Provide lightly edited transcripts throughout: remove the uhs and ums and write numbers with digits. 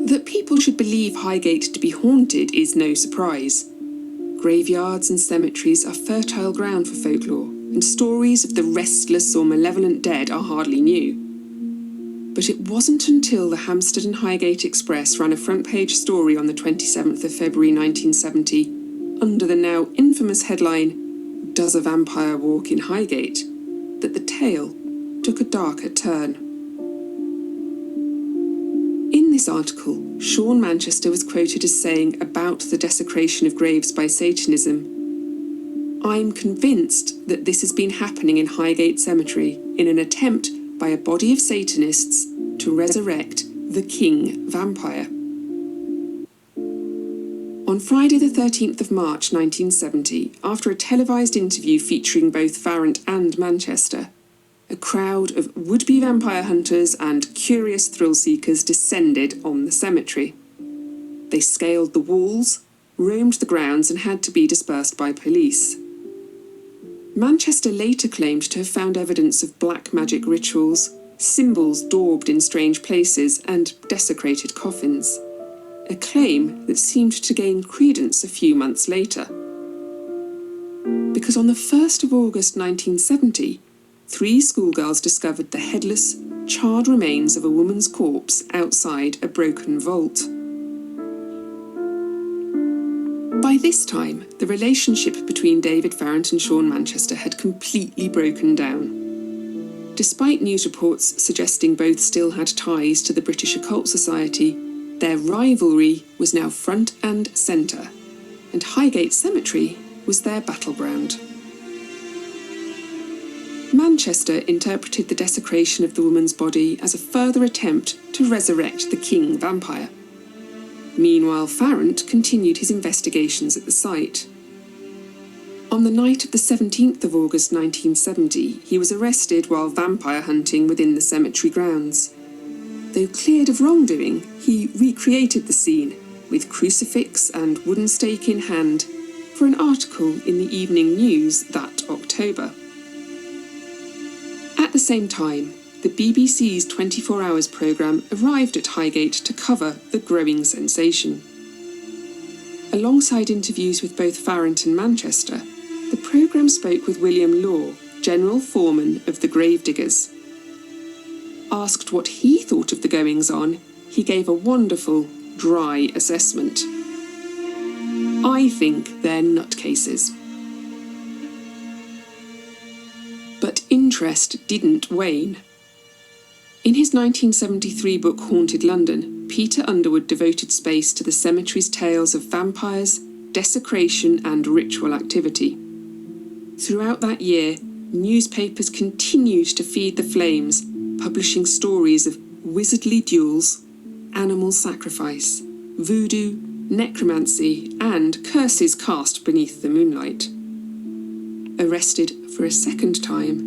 That people should believe Highgate to be haunted is no surprise. Graveyards and cemeteries are fertile ground for folklore, and stories of the restless or malevolent dead are hardly new. But it wasn't until the Hampstead and Highgate Express ran a front-page story on the 27th of February 1970, under the now infamous headline, "Does a Vampire Walk in Highgate?" that the tale took a darker turn. In this article, Sean Manchester was quoted as saying about the desecration of graves by Satanism, "I'm convinced that this has been happening in Highgate Cemetery in an attempt by a body of Satanists to resurrect the king vampire." On Friday the 13th of March 1970, after a televised interview featuring both Farrant and Manchester, a crowd of would-be vampire hunters and curious thrill-seekers descended on the cemetery. They scaled the walls, roamed the grounds and had to be dispersed by police. Manchester later claimed to have found evidence of black magic rituals, symbols daubed in strange places and desecrated coffins, a claim that seemed to gain credence a few months later. Because on the 1st of August 1970, 3 schoolgirls discovered the headless, charred remains of a woman's corpse outside a broken vault. By this time, the relationship between David Farrant and Sean Manchester had completely broken down. Despite news reports suggesting both still had ties to the British Occult Society, their rivalry was now front and centre, and Highgate Cemetery was their battleground. Manchester interpreted the desecration of the woman's body as a further attempt to resurrect the king vampire. Meanwhile, Farrant continued his investigations at the site. On the night of the 17th of August 1970, he was arrested while vampire hunting within the cemetery grounds. Though cleared of wrongdoing, he recreated the scene, with crucifix and wooden stake in hand, for an article in the Evening News that October. At the same time, the BBC's 24 Hours programme arrived at Highgate to cover the growing sensation. Alongside interviews with both Farrant and Manchester, the programme spoke with William Law, General Foreman of the Gravediggers. Asked what he thought of the goings-on, he gave a wonderful, dry assessment. "I think they're nutcases." But interest didn't wane. In his 1973 book Haunted London, Peter Underwood devoted space to the cemetery's tales of vampires, desecration and ritual activity. Throughout that year, newspapers continued to feed the flames, publishing stories of wizardly duels, animal sacrifice, voodoo, necromancy and curses cast beneath the moonlight. Arrested for a second time,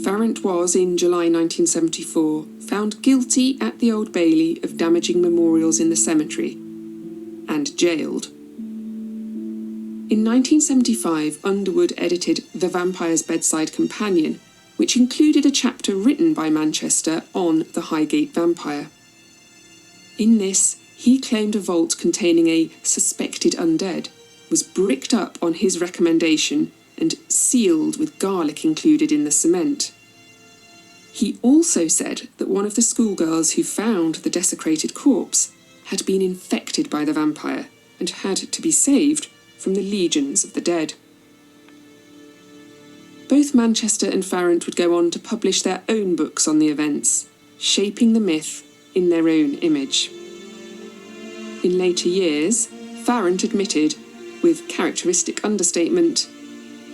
Farrant was, in July 1974, found guilty at the Old Bailey of damaging memorials in the cemetery, and jailed. In 1975, Underwood edited The Vampire's Bedside Companion, which included a chapter written by Manchester on the Highgate vampire. In this, he claimed a vault containing a suspected undead was bricked up on his recommendation and sealed with garlic included in the cement. He also said that one of the schoolgirls who found the desecrated corpse had been infected by the vampire and had to be saved from the legions of the dead. Both Manchester and Farrant would go on to publish their own books on the events, shaping the myth in their own image. In later years, Farrant admitted, with characteristic understatement,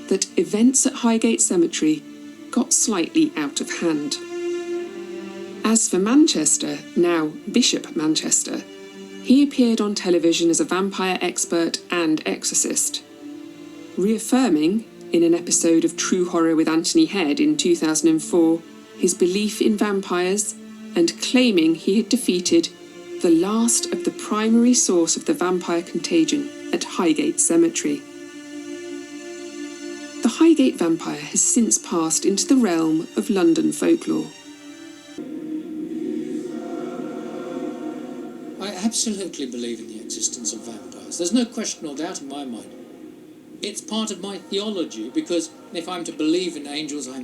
that events at Highgate Cemetery got slightly out of hand. As for Manchester, now Bishop Manchester, he appeared on television as a vampire expert and exorcist, reaffirming, in an episode of True Horror with Anthony Head in 2004, his belief in vampires and claiming he had defeated the last of the primary source of the vampire contagion at Highgate Cemetery. The Highgate vampire has since passed into the realm of London folklore. I absolutely believe in the existence of vampires. There's no question or doubt in my mind. It's part of my theology, because if I'm to believe in angels, I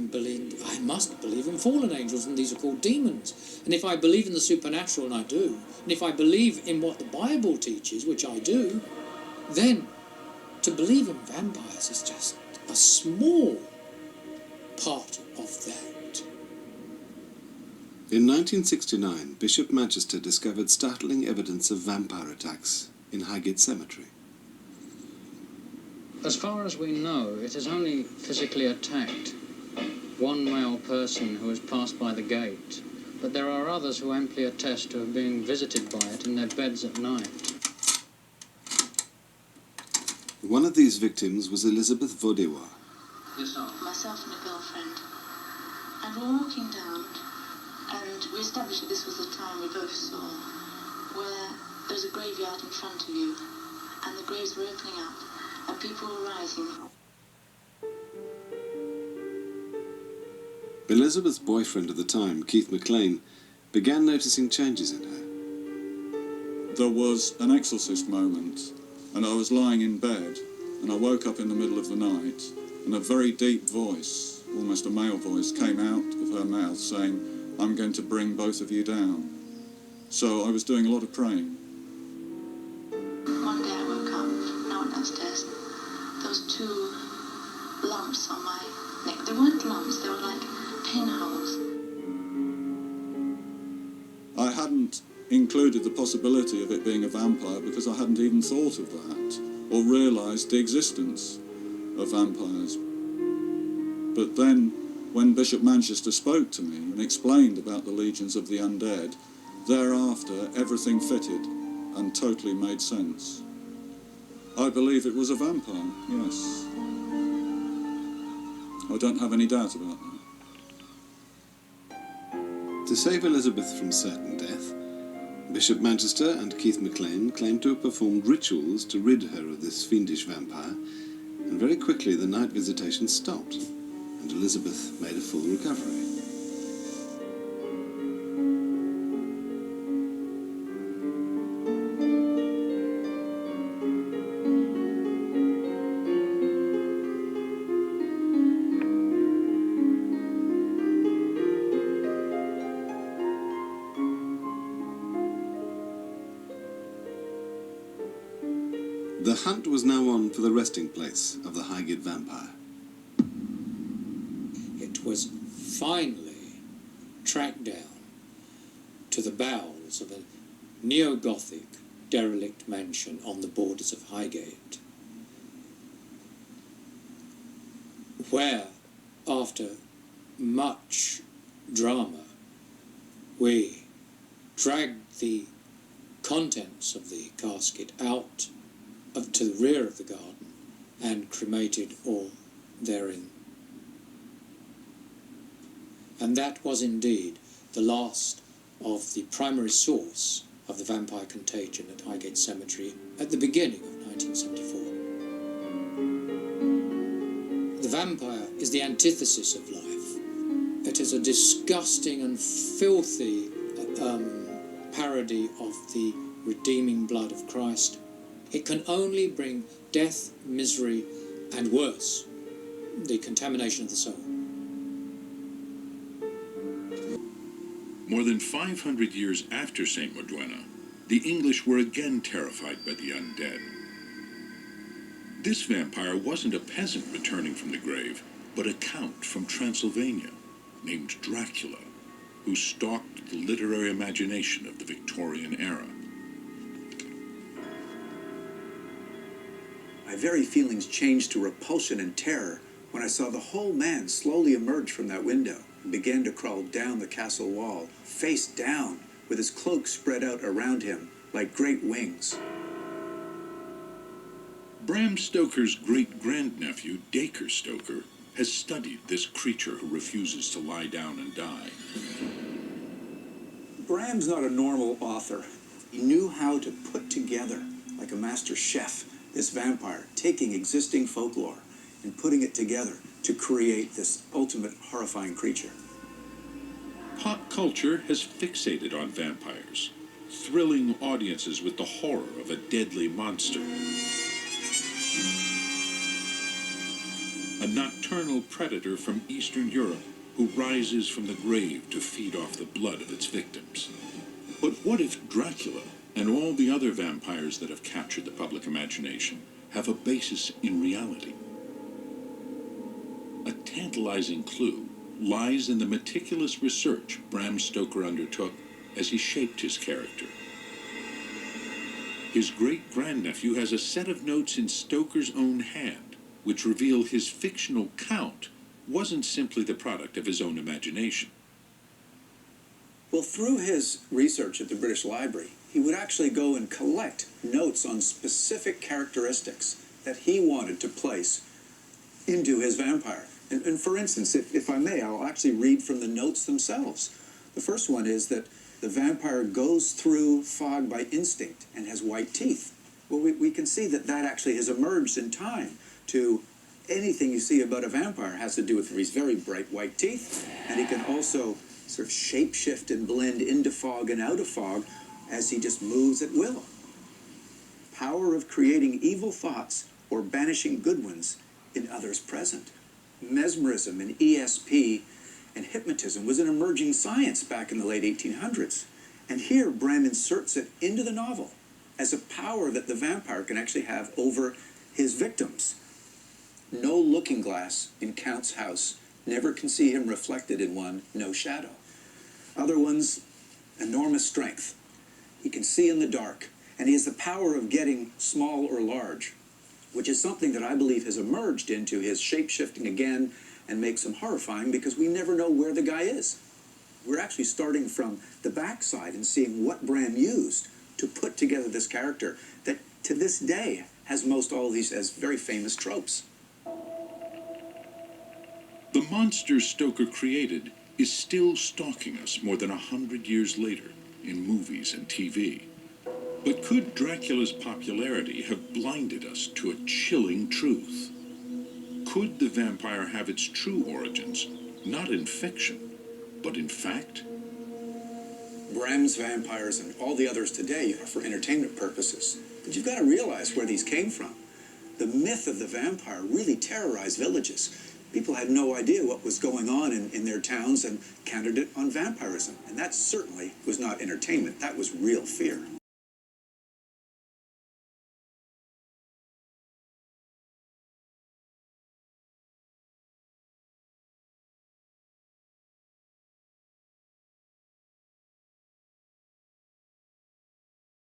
must believe in fallen angels, and these are called demons. And if I believe in the supernatural, and I do, and if I believe in what the Bible teaches, which I do, then to believe in vampires is just a small part of that. In 1969, Bishop Manchester discovered startling evidence of vampire attacks in Highgate Cemetery. As far as we know, it has only physically attacked one male person who has passed by the gate, but there are others who amply attest to have been visited by it in their beds at night. One of these victims was Elizabeth Vaudewa. Myself and a girlfriend, and we were walking down, and we established that this was the time we both saw, where there's a graveyard in front of you, and the graves were opening up, and people were rising. Elizabeth's boyfriend at the time, Keith McLean, began noticing changes in her. There was an exorcist moment, and I was lying in bed, and I woke up in the middle of the night, and a very deep voice, almost a male voice, came out of her mouth saying, "I'm going to bring both of you down." So I was doing a lot of praying. One day I woke up, and I went downstairs. There was 2 lumps on my neck. They weren't lumps, they were like pinholes. I hadn't included the possibility of it being a vampire because I hadn't even thought of that or realised the existence of vampires. But then, when Bishop Manchester spoke to me and explained about the legions of the undead, thereafter everything fitted and totally made sense. I believe it was a vampire, yes. I don't have any doubt about that. To save Elizabeth from certain death, Bishop Manchester and Keith McLean claimed to have performed rituals to rid her of this fiendish vampire, and very quickly the night visitation stopped, and Elizabeth made a full recovery. The hunt was now on for the resting place of the Highgate vampire. It was finally tracked down to the bowels of a neo-Gothic derelict mansion on the borders of Highgate, where, after much drama, we dragged the contents of the casket out to the rear of the garden and cremated all therein. And that was indeed the last of the primary source of the vampire contagion at Highgate Cemetery at the beginning of 1974. The vampire is the antithesis of life. It is a disgusting and filthy parody of the redeeming blood of Christ. It can only bring death, misery, and worse, the contamination of the soul. More than 500 years after St. Modwenna, the English were again terrified by the undead. This vampire wasn't a peasant returning from the grave, but a count from Transylvania named Dracula, who stalked the literary imagination of the Victorian era. My very feelings changed to repulsion and terror when I saw the whole man slowly emerge from that window and began to crawl down the castle wall, face down, with his cloak spread out around him like great wings. Bram Stoker's great-grandnephew, Dacre Stoker, has studied this creature who refuses to lie down and die. Bram's not a normal author. He knew how to put together, like a master chef, this vampire, taking existing folklore and putting it together to create this ultimate horrifying creature. Pop culture has fixated on vampires. thrilling audiences with the horror of a deadly monster. A nocturnal predator from Eastern Europe who rises from the grave to feed off the blood of its victims. But what if Dracula and all the other vampires that have captured the public imagination have a basis in reality? A tantalizing clue lies in the meticulous research Bram Stoker undertook as he shaped his character. His great-grandnephew has a set of notes in Stoker's own hand, which reveal his fictional Count wasn't simply the product of his own imagination. Well, through his research at the British Library, he would actually go and collect notes on specific characteristics that he wanted to place into his vampire. And for instance, if I may, I'll actually read from the notes themselves. The first one is that the vampire goes through fog by instinct and has white teeth. Well, we can see that that actually has emerged in time to anything you see about a vampire has to do with these very bright white teeth, and he can also sort of shape-shift and blend into fog and out of fog as he just moves at will. Power of creating evil thoughts or banishing good ones in others present. Mesmerism and ESP and hypnotism was an emerging science back in the late 1800s. And here Bram inserts it into the novel as a power that the vampire can actually have over his victims. No looking glass in Count's house never can see him reflected in one, no shadow. Other ones, enormous strength. He can see in the dark, and he has the power of getting small or large, which is something that I believe has emerged into his shape-shifting again and makes him horrifying because we never know where the guy is. We're actually starting from the backside and seeing what Bram used to put together this character that to this day has most all of these as very famous tropes. The monster Stoker created is still stalking us more than 100 years later in movies and TV. But could Dracula's popularity have blinded us to a chilling truth? Could the vampire have its true origins, not in fiction, but in fact? Bram's vampires and all the others today are for entertainment purposes. But you've got to realize where these came from. The myth of the vampire really terrorized villages. People had no idea what was going on in their towns and counted it on vampirism. And that certainly was not entertainment. That was real fear.